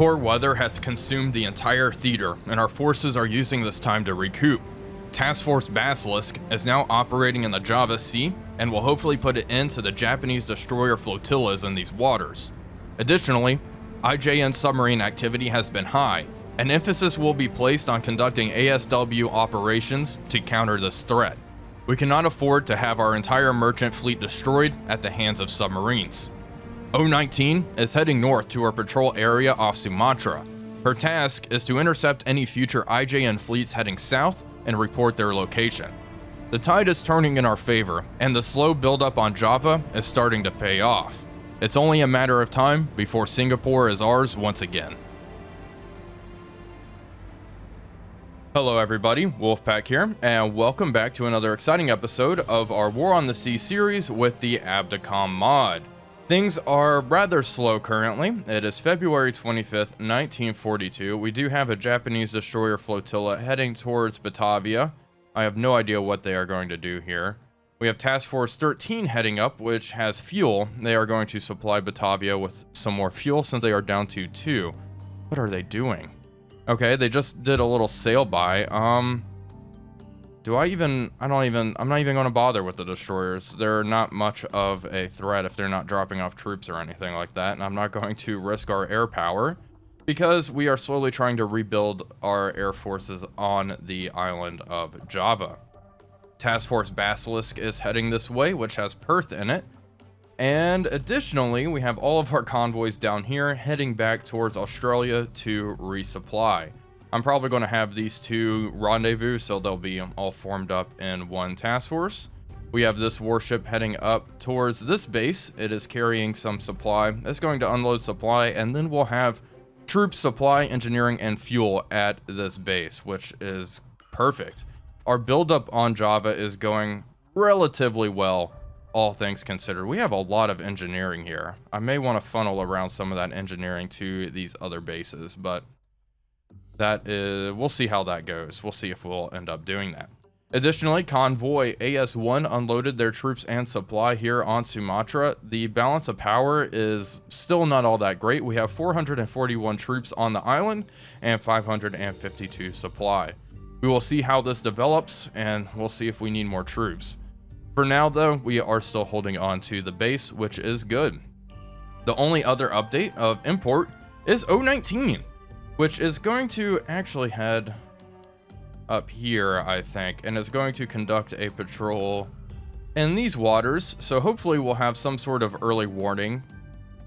Poor weather has consumed the entire theater, and our forces are using this time to recoup. Task Force Basilisk is now operating in the Java Sea, and will hopefully put an end to the Japanese destroyer flotillas in these waters. Additionally, IJN submarine activity has been high, and emphasis will be placed on conducting ASW operations to counter this threat. We cannot afford to have our entire merchant fleet destroyed at the hands of submarines. O19 is heading north to her patrol area off Sumatra. Her task is to intercept any future IJN fleets heading south and report their location. The tide is turning in our favor, and the slow buildup on Java is starting to pay off. It's only a matter of time before Singapore is ours once again. Hello everybody, Wolfpack here, and welcome back to another exciting episode of our War on the Sea series with the Abdicom mod. Things are rather slow currently. It is February 25th, 1942. We do have a Japanese destroyer flotilla heading towards Batavia. I have no idea what they are going to do here. We have Task Force 13 heading up, which has fuel. They are going to supply Batavia with some more fuel since they are down to 2. What are they doing? Okay, they just did a little sail by. I'm not even going to bother with the destroyers. They're not much of a threat if they're not dropping off troops or anything like that, and I'm not going to risk our air power because we are slowly trying to rebuild our air forces on the island of Java. Task Force Basilisk is heading this way, which has Perth in it. And additionally, we have all of our convoys down here heading back towards Australia to resupply. I'm probably going to have these two rendezvous, so they'll be all formed up in one task force. We have this warship heading up towards this base. It is carrying some supply. It's going to unload supply, and then we'll have troop supply, engineering, and fuel at this base, which is perfect. Our buildup on Java is going relatively well, all things considered. We have a lot of engineering here. I may want to funnel around some of that engineering to these other bases, but that is, we'll see how that goes. We'll see if we'll end up doing that. Additionally, Convoy AS1 unloaded their troops and supply here on Sumatra. The balance of power is still not all that great. We have 441 troops on the island and 552 supply. We will see how this develops, and we'll see if we need more troops. For now, though, we are still holding on to the base, which is good. The only other update of import is O19, which is going to actually head up here, I think, and is going to conduct a patrol in these waters. So hopefully we'll have some sort of early warning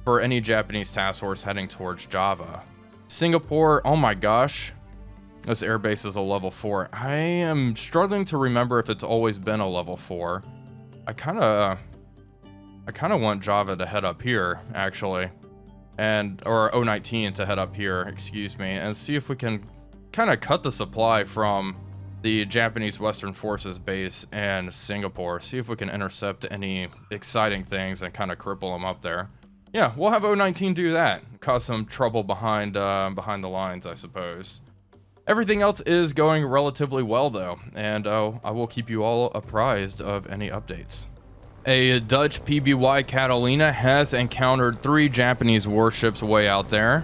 for any Japanese task force heading towards Java. Singapore, oh my gosh. This airbase is a level 4. I am struggling to remember if it's always been a level 4. I kind of want Java to head up here, actually. Or O19 to head up here, excuse me, and see if we can kind of cut the supply from the Japanese Western Forces base in Singapore. See if we can intercept any exciting things and kind of cripple them up there. Yeah, we'll have O19 do that. Cause some trouble behind the lines, I suppose. Everything else is going relatively well, though, and I will keep you all apprised of any updates. A Dutch PBY Catalina has encountered 3 Japanese warships way out there.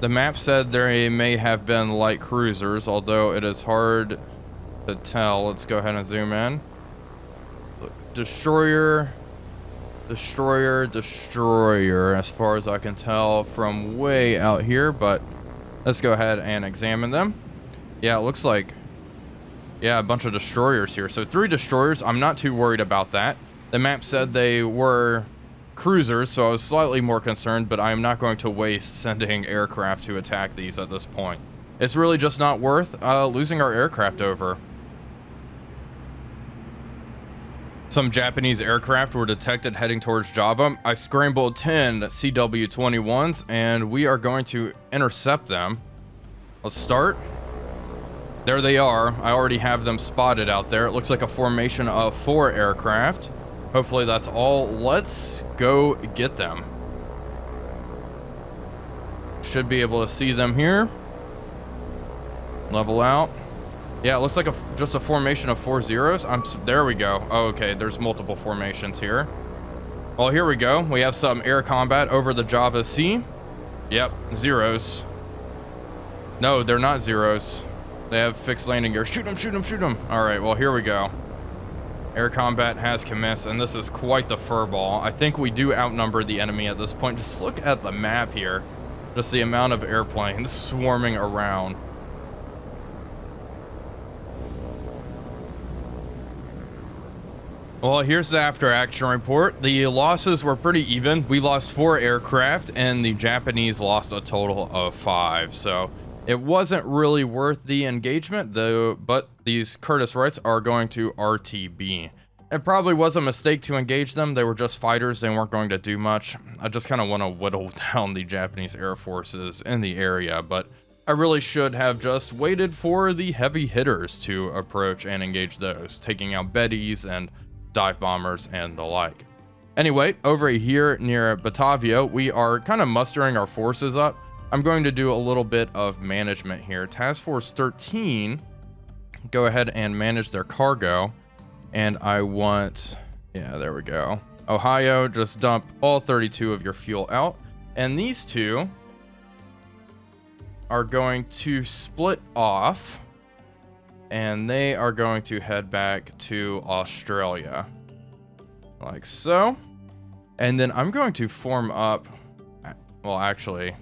The map said there may have been light cruisers, although it is hard to tell. Let's go ahead and zoom in. Destroyer, as far as I can tell from way out here, but let's go ahead and examine them. Yeah, it looks like, yeah, a bunch of destroyers here. So 3 destroyers. I'm not too worried about that. The map said they were cruisers, so I was slightly more concerned, but I am not going to waste sending aircraft to attack these at this point. It's really just not worth losing our aircraft over. Some Japanese aircraft were detected heading towards Java. I scrambled 10 CW-21s, and we are going to intercept them. Let's start. There they are. I already have them spotted out there. It looks like a formation of 4 aircraft. Hopefully that's all. Let's go get them. Should be able to see them here. Level out. Yeah, it looks like just a formation of 4 zeros. There we go. Oh, okay, there's multiple formations here. Well, here we go. We have some air combat over the Java Sea. Yep, zeros. No, they're not zeros. They have fixed landing gear. Shoot them, shoot them, shoot them. All right, well, here we go. Air combat has commenced, and this is quite the furball. I think we do outnumber the enemy at this point. Just look at the map here. Just the amount of airplanes swarming around. Well, here's the after action report. The losses were pretty even. We lost 4 aircraft, and the Japanese lost a total of 5. So it wasn't really worth the engagement, though, but these Curtiss Wrights are going to RTB. It probably was a mistake to engage them. They were just fighters. They weren't going to do much. I just kind of want to whittle down the Japanese air forces in the area, but I really should have just waited for the heavy hitters to approach and engage those, taking out Bettys and dive bombers and the like. Anyway, over here near Batavia, we are kind of mustering our forces up. I'm going to do a little bit of management here. Task Force 13, go ahead and manage their cargo. And I want, yeah, there we go. Ohio, just dump all 32 of your fuel out. And these two are going to split off. And they are going to head back to Australia. Like so. And then I'm going to form up, well, actually,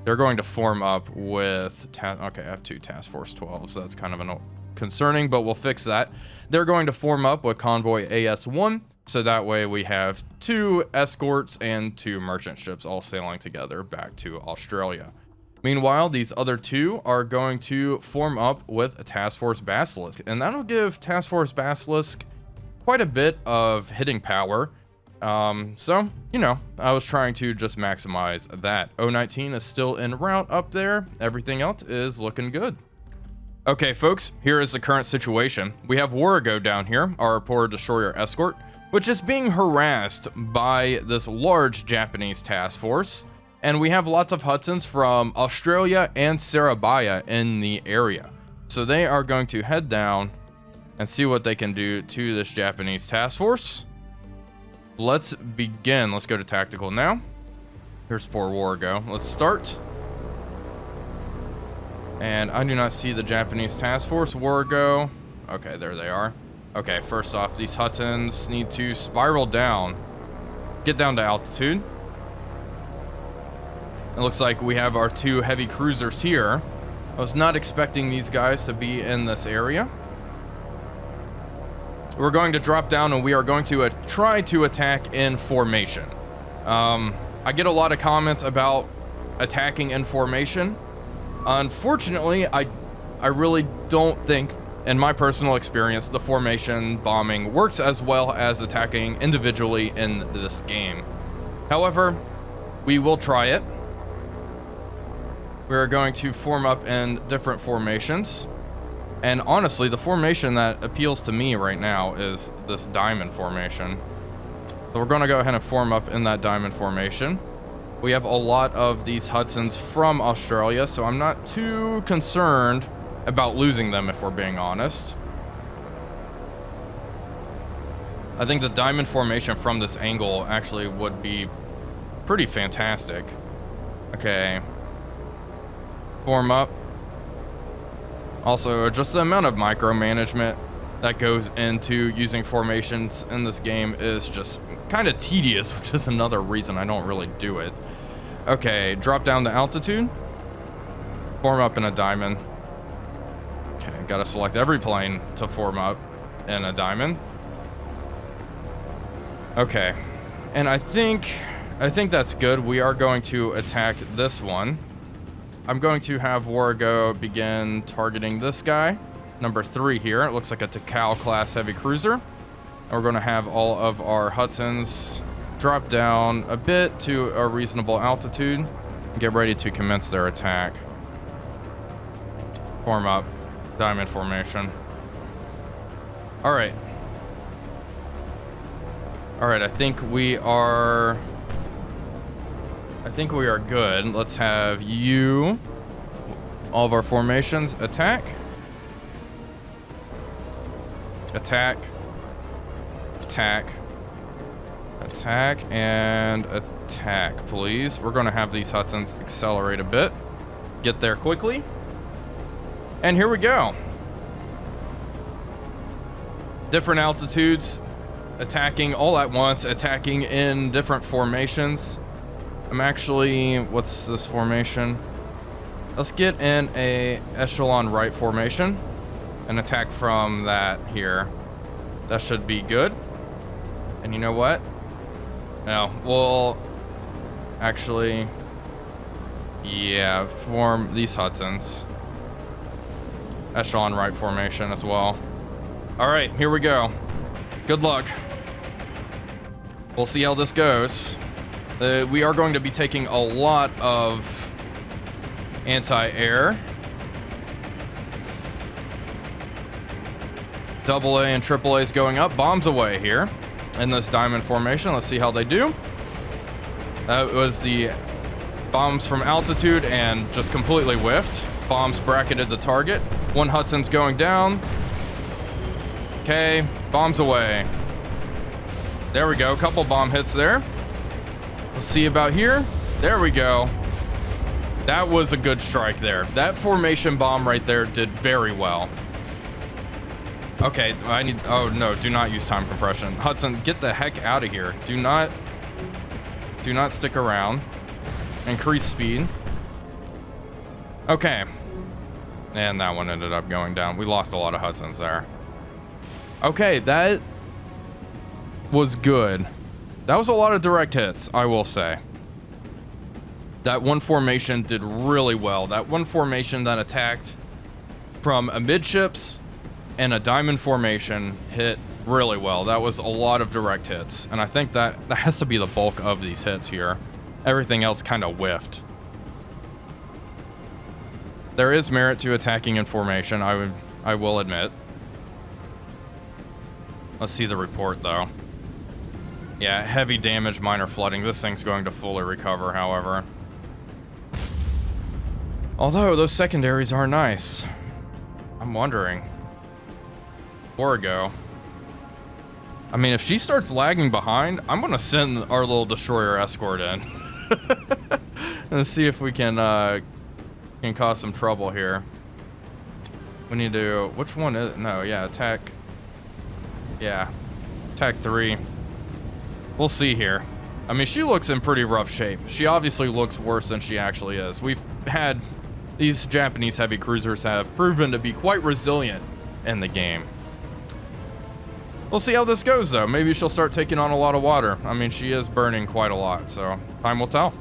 they're going to form up with, okay, I have 2 Task Force 12, so that's kind of concerning, but we'll fix that. They're going to form up with Convoy AS1, so that way we have 2 escorts and 2 merchant ships all sailing together back to Australia. Meanwhile, these other 2 are going to form up with a Task Force Basilisk, and that'll give Task Force Basilisk quite a bit of hitting power. So, you know, I was trying to just maximize that. 019 is still en route up there. Everything else is looking good. Okay, folks, here is the current situation. We have Warrago down here, our poor destroyer escort, which is being harassed by this large Japanese task force. And we have lots of Hudsons from Australia and Surabaya in the area. So they are going to head down and see what they can do to this Japanese task force. Let's begin. Let's go to tactical now. Here's poor Warrago. Let's start. And I do not see the Japanese task force. Warrago. Okay, there they are. Okay, first off, these Hudsons need to spiral down. Get down to altitude. It looks like we have our 2 heavy cruisers here. I was not expecting these guys to be in this area. We're going to drop down and we are going to try to attack in formation. I get a lot of comments about attacking in formation. Unfortunately, I really don't think, in my personal experience, the formation bombing works as well as attacking individually in this game. However, we will try it. We're going to form up in different formations. And honestly, the formation that appeals to me right now is this diamond formation. So we're going to go ahead and form up in that diamond formation. We have a lot of these Hudsons from Australia, so I'm not too concerned about losing them if we're being honest. I think the diamond formation from this angle actually would be pretty fantastic. Okay. Form up. Also, just the amount of micromanagement that goes into using formations in this game is just kind of tedious, which is another reason I don't really do it. Okay, drop down to altitude. Form up in a diamond. Okay, gotta select every plane to form up in a diamond. Okay, and I think that's good. We are going to attack this one. I'm going to have Warrago begin targeting this guy, number 3 here. It looks like a Takao class heavy cruiser. And we're going to have all of our Hudsons drop down a bit to a reasonable altitude and get ready to commence their attack. Form up, diamond formation. All right. All right, I think we are good. Let's have you, all of our formations, attack. Attack. Attack. Attack and attack, please. We're going to have these Hudsons accelerate a bit. Get there quickly. And here we go. Different altitudes, attacking all at once, attacking in different formations. I'm actually, what's this formation? Let's get in a echelon right formation and attack from that here. That should be good. And you know what? No, we'll actually, yeah, form these Hudsons. Echelon right formation as well. All right, here we go. Good luck. We'll see how this goes. We are going to be taking a lot of anti-air. AA and AAA is going up. Bombs away here in this diamond formation. Let's see how they do. That was the bombs from altitude and just completely whiffed. Bombs bracketed the target. One Hudson's going down. Okay, bombs away. There we go, couple bomb hits there. Let's see about here. There we go. That was a good strike there. That formation bomb right there did very well. Okay, I need, oh no, do not use time compression. Hudson, get the heck out of here. Do not stick around. Increase speed. Okay. And that one ended up going down. We lost a lot of Hudsons there. Okay, that was good. That was a lot of direct hits, I will say. That one formation did really well. That one formation that attacked from amidships and a diamond formation hit really well. That was a lot of direct hits. And I think that has to be the bulk of these hits here. Everything else kind of whiffed. There is merit to attacking in formation, I will admit. Let's see the report, though. Yeah, heavy damage, minor flooding. This thing's going to fully recover, however. Although, those secondaries are nice. I'm wondering. Warrago. I mean, if she starts lagging behind, I'm going to send our little destroyer escort in. And see if we can cause some trouble here. We need to... Which one is... No, yeah, attack... Yeah, attack 3. We'll see here. I mean, she looks in pretty rough shape. She obviously looks worse than she actually is. We've had... These Japanese heavy cruisers have proven to be quite resilient in the game. We'll see how this goes, though. Maybe she'll start taking on a lot of water. I mean, she is burning quite a lot, so time will tell.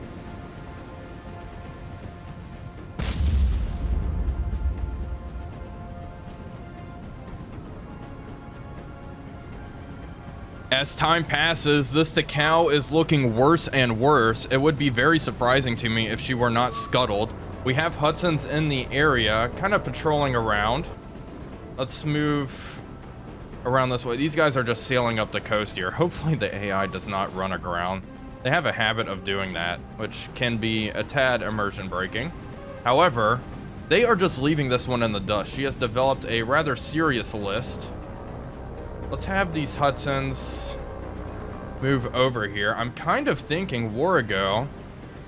As time passes, this Qorgyle is looking worse and worse. It would be very surprising to me if she were not scuttled. We have Hudsons in the area, kind of patrolling around. Let's move around this way. These guys are just sailing up the coast here. Hopefully the AI does not run aground. They have a habit of doing that, which can be a tad immersion breaking. However, they are just leaving this one in the dust. She has developed a rather serious list. Let's have these Hudsons move over here. I'm kind of thinking Warrago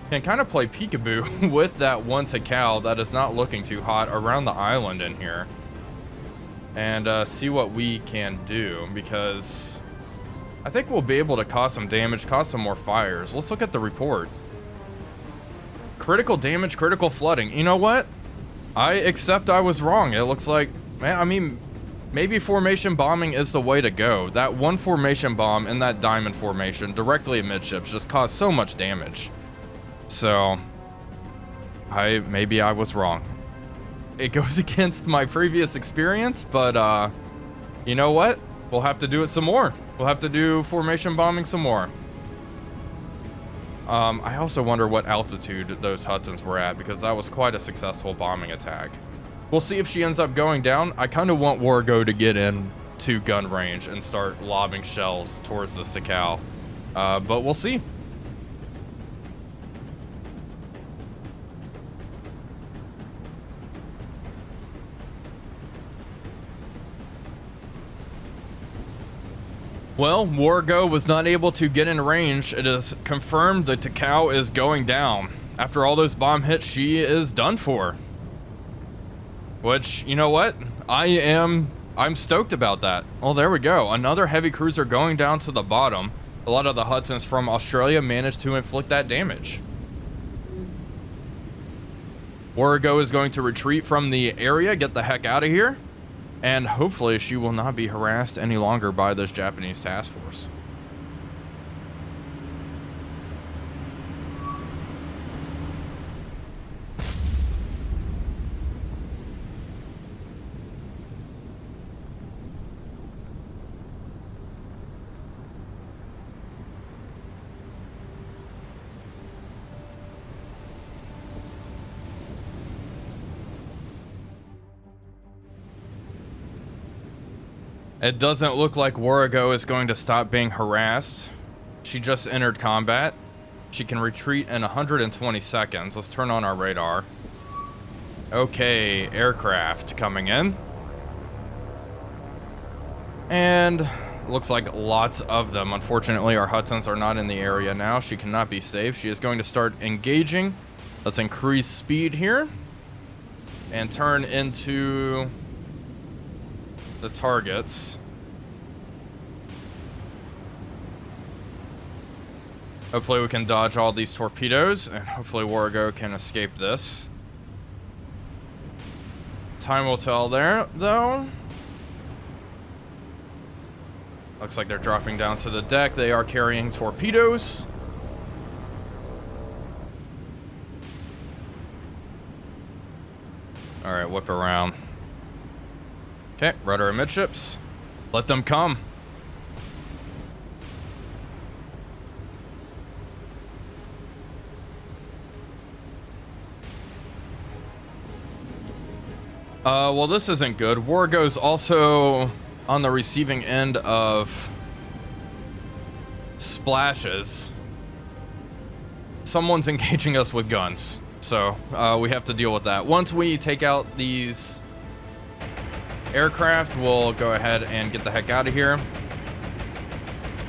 can kind of play peekaboo with that one Qorgyle that is not looking too hot around the island in here. And see what we can do, because I think we'll be able to cause some damage, cause some more fires. Let's look at the report. Critical damage, critical flooding. You know what? I accept I was wrong. It looks like, man, I mean, maybe formation bombing is the way to go. That one formation bomb in that diamond formation directly amidships just caused so much damage. So, maybe I was wrong. It goes against my previous experience, but you know what? We'll have to do it some more. We'll have to do formation bombing some more. I also wonder what altitude those Hudsons were at, because that was quite a successful bombing attack. We'll see if she ends up going down. I kind of want Warrago to get in to gun range and start lobbing shells towards this Qorgyle. But we'll see. Well, Warrago was not able to get in range. It is confirmed that Takao is going down. After all those bomb hits, she is done for. Which, you know what? I'm stoked about that. Oh, there we go. Another heavy cruiser going down to the bottom. A lot of the Hudsons from Australia managed to inflict that damage. Warrago is going to retreat from the area, get the heck out of here. And hopefully she will not be harassed any longer by this Japanese task force. It doesn't look like Warrago is going to stop being harassed. She just entered combat. She can retreat in 120 seconds. Let's turn on our radar. Okay, aircraft coming in. And looks like lots of them. Unfortunately, our Hudsons are not in the area now. She cannot be saved. She is going to start engaging. Let's increase speed here and turn into the targets. Hopefully we can dodge all these torpedoes, and hopefully Warrago can escape this. Time will tell there, though. Looks like they're dropping down to the deck. They are carrying torpedoes. Alright, whip around. Okay, rudder amidships. Let them come. Well, this isn't good. Warrago's also on the receiving end of splashes. Someone's engaging us with guns, so we have to deal with that. Once we take out these aircraft, we'll go ahead and get the heck out of here.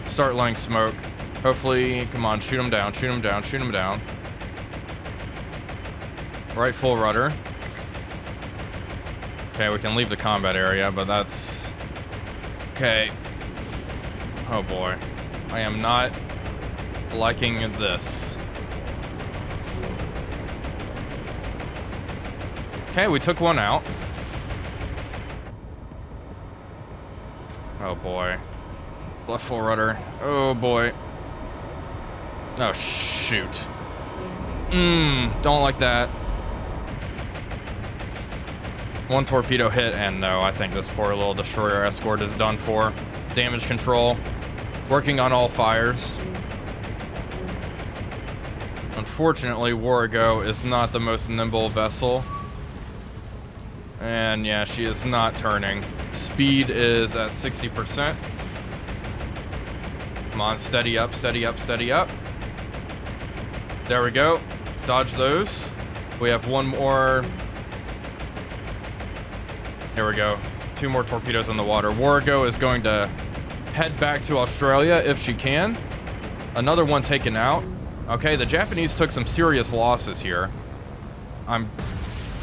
Start laying smoke. Hopefully, come on, shoot them down, shoot them down, shoot them down. Right, full rudder. Okay, we can leave the combat area, but that's... Okay. Oh boy. I am not liking this. Okay, we took one out. Oh boy. Left full rudder. Oh boy. Oh shoot. Don't like that. One torpedo hit, and no, I think this poor little destroyer escort is done for. Damage control. Working on all fires. Unfortunately, Warrago is not the most nimble vessel. And yeah, she is not turning. Speed is at 60%. Come on, steady up, steady up, steady up. There we go. Dodge those. We have one more. There we go. Two more torpedoes in the water. Warrago is going to head back to Australia if she can. Another one taken out. Okay, the Japanese took some serious losses here. I'm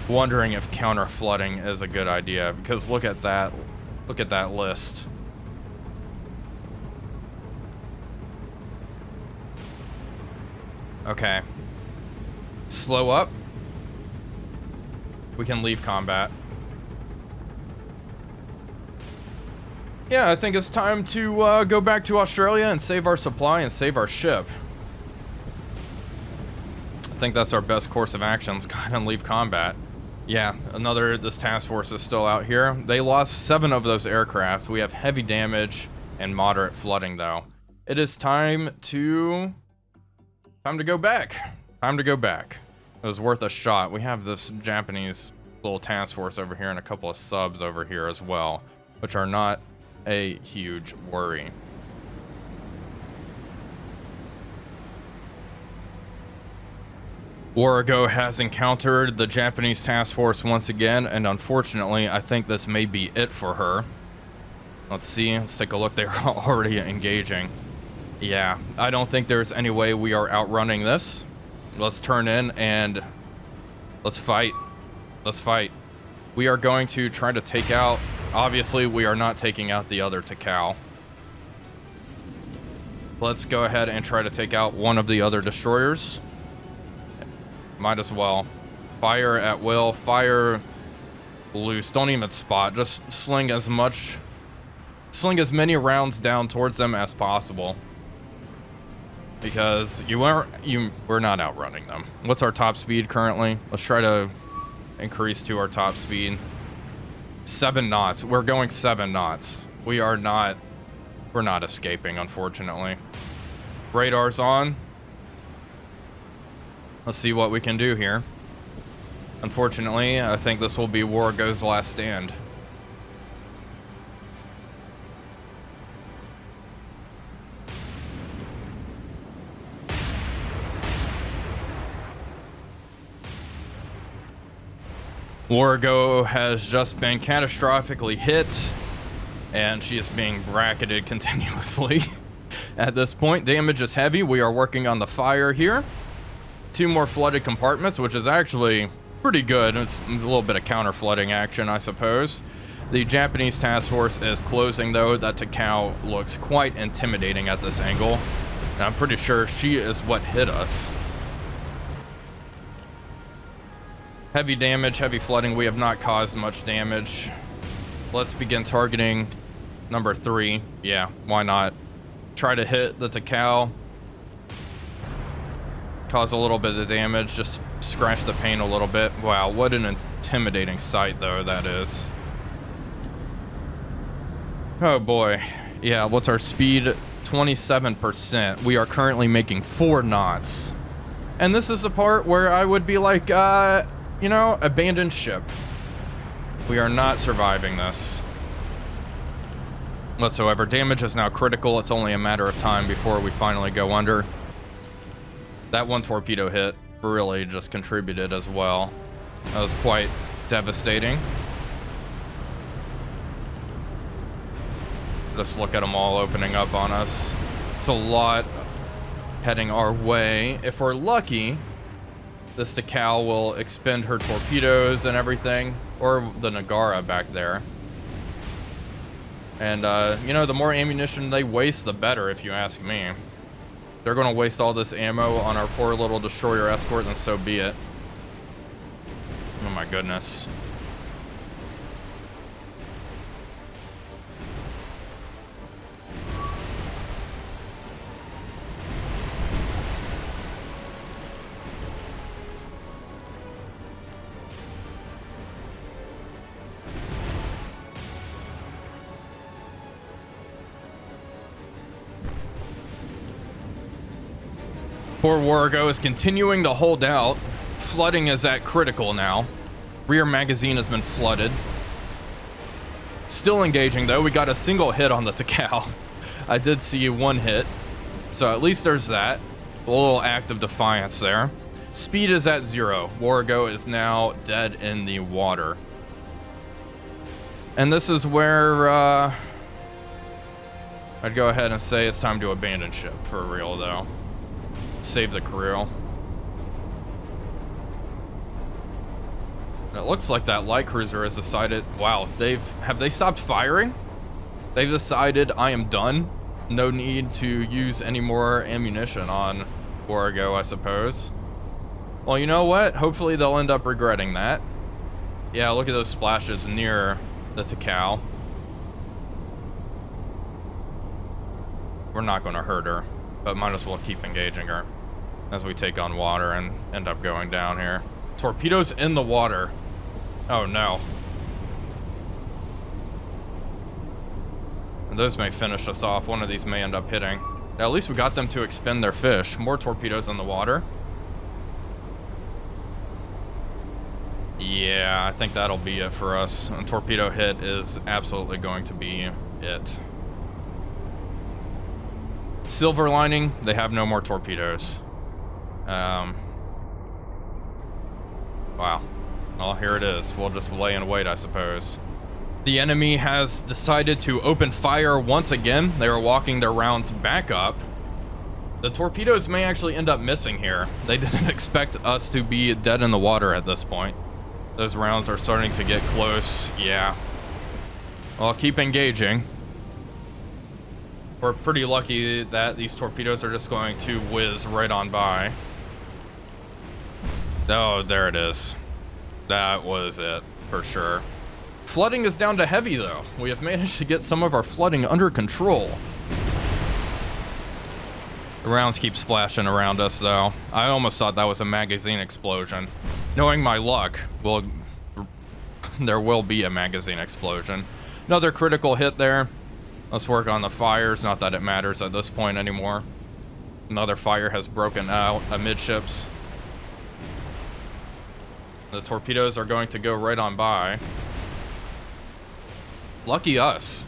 wondering if counter flooding is a good idea, because look at that. Look at that list. Okay. Slow up. We can leave combat. Yeah, I think it's time to go back to Australia and save our supply and save our ship. I think that's our best course of actions. Go ahead and leave combat. Yeah, this task force is still out here. They lost 7 of those aircraft. We have heavy damage and moderate flooding, though. It is time to go back. Time to go back. It was worth a shot. We have this Japanese little task force over here and a couple of subs over here as well, which are not a huge worry. Warrago has encountered the Japanese task force once again, and unfortunately, I think this may be it for her. Let's see. Let's take a look. They're already engaging. Yeah, I don't think there's any way we are outrunning this. Let's turn in and let's fight. Let's fight. We are going to try to take out... Obviously, we are not taking out the other Qorgyle. Let's go ahead and try to take out one of the other destroyers. Might as well. Fire at will. Fire loose. Don't even spot. Just sling as many rounds down towards them as possible. Because we're not outrunning them. What's our top speed currently? Let's try to increase to our top speed. 7 knots. We're going 7 knots. We're not escaping, unfortunately. Radar's on. Let's see what we can do here. Unfortunately, I think this will be Warrago's last stand. Warrago has just been catastrophically hit, and she is being bracketed continuously. At this point, damage is heavy. We are working on the fire here. 2 more flooded compartments, which is actually pretty good. It's a little bit of counter flooding action, I suppose. The Japanese task force is closing, though. That Qorgyle looks quite intimidating at this angle, and I'm pretty sure she is what hit us. Heavy damage, heavy flooding. We have not caused much damage. Let's begin targeting number 3. Yeah, why not? Try to hit the Qorgyle. Cause a little bit of damage. Just scratch the paint a little bit. Wow, what an intimidating sight, though, that is. Oh, boy. Yeah, what's our speed? 27%. We are currently making 4 knots. And this is the part where I would be like, you know, abandoned ship. We are not surviving this whatsoever. Damage is now critical. It's only a matter of time before we finally go under. That 1 torpedo hit really just contributed as well. That was quite devastating. Just look at them all opening up on us. It's a lot heading our way. If we're lucky, this Qorgyle will expend her torpedoes and everything, or the Nagara back there. And, you know, the more ammunition they waste, the better, if you ask me. They're going to waste all this ammo on our poor little destroyer escort, and so be it. Oh my goodness. Poor Warrago is continuing to hold out. Flooding is at critical now. Rear magazine has been flooded. Still engaging, though. We got a single hit on the Qorgyle. I did see 1 hit. So at least there's that. A little act of defiance there. Speed is at 0. Warrago is now dead in the water. And this is where I'd go ahead and say it's time to abandon ship for real, though. Save the Kaarel. It looks like that light cruiser has decided, wow, have they stopped firing? They've decided I am done. No need to use any more ammunition on Warrago, I suppose. Well, you know what? Hopefully they'll end up regretting that. Yeah, look at those splashes near the Qorgyle. We're not going to hurt her, but might as well keep engaging her as we take on water and end up going down here. Torpedoes in the water. Oh no. And those may finish us off. One of these may end up hitting. At least we got them to expend their fish. More torpedoes in the water. Yeah, I think that'll be it for us. A torpedo hit is absolutely going to be it. Silver lining, they have no more torpedoes. Wow. Well, here it is. We'll just lay in wait, I suppose. The enemy has decided to open fire once again. They are walking their rounds back up. The torpedoes may actually end up missing here. They didn't expect us to be dead in the water at this point. Those rounds are starting to get close. Yeah. Well, keep engaging. We're pretty lucky that these torpedoes are just going to whiz right on by. Oh, there it is. That was it, for sure. Flooding is down to heavy, though. We have managed to get some of our flooding under control. The rounds keep splashing around us, though. I almost thought that was a magazine explosion. Knowing my luck, well, there will be a magazine explosion. Another critical hit there. Let's work on the fires. Not that it matters at this point anymore. Another fire has broken out amidships. The torpedoes are going to go right on by. Lucky us.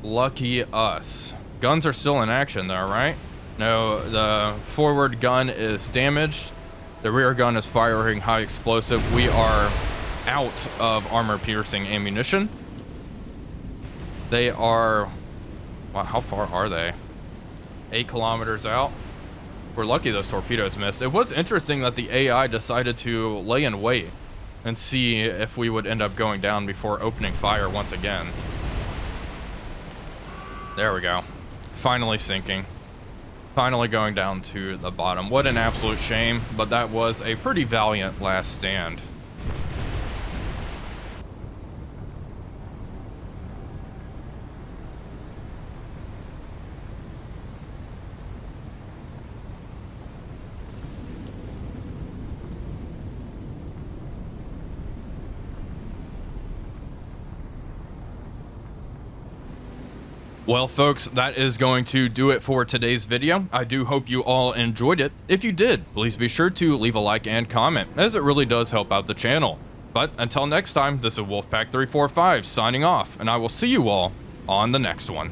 Lucky us. Guns are still in action though, right? No, the forward gun is damaged. The rear gun is firing high explosive. We are out of armor-piercing ammunition. They are... Wow, how far are they? 8 kilometers out. We're lucky those torpedoes missed. It was interesting that the AI decided to lay in wait and see if we would end up going down before opening fire once again. There we go. Finally sinking. Finally going down to the bottom. What an absolute shame, but that was a pretty valiant last stand. Well, folks, that is going to do it for today's video. I do hope you all enjoyed it. If you did, please be sure to leave a like and comment, as it really does help out the channel. But until next time, this is Wolfpack345 signing off, and I will see you all on the next one.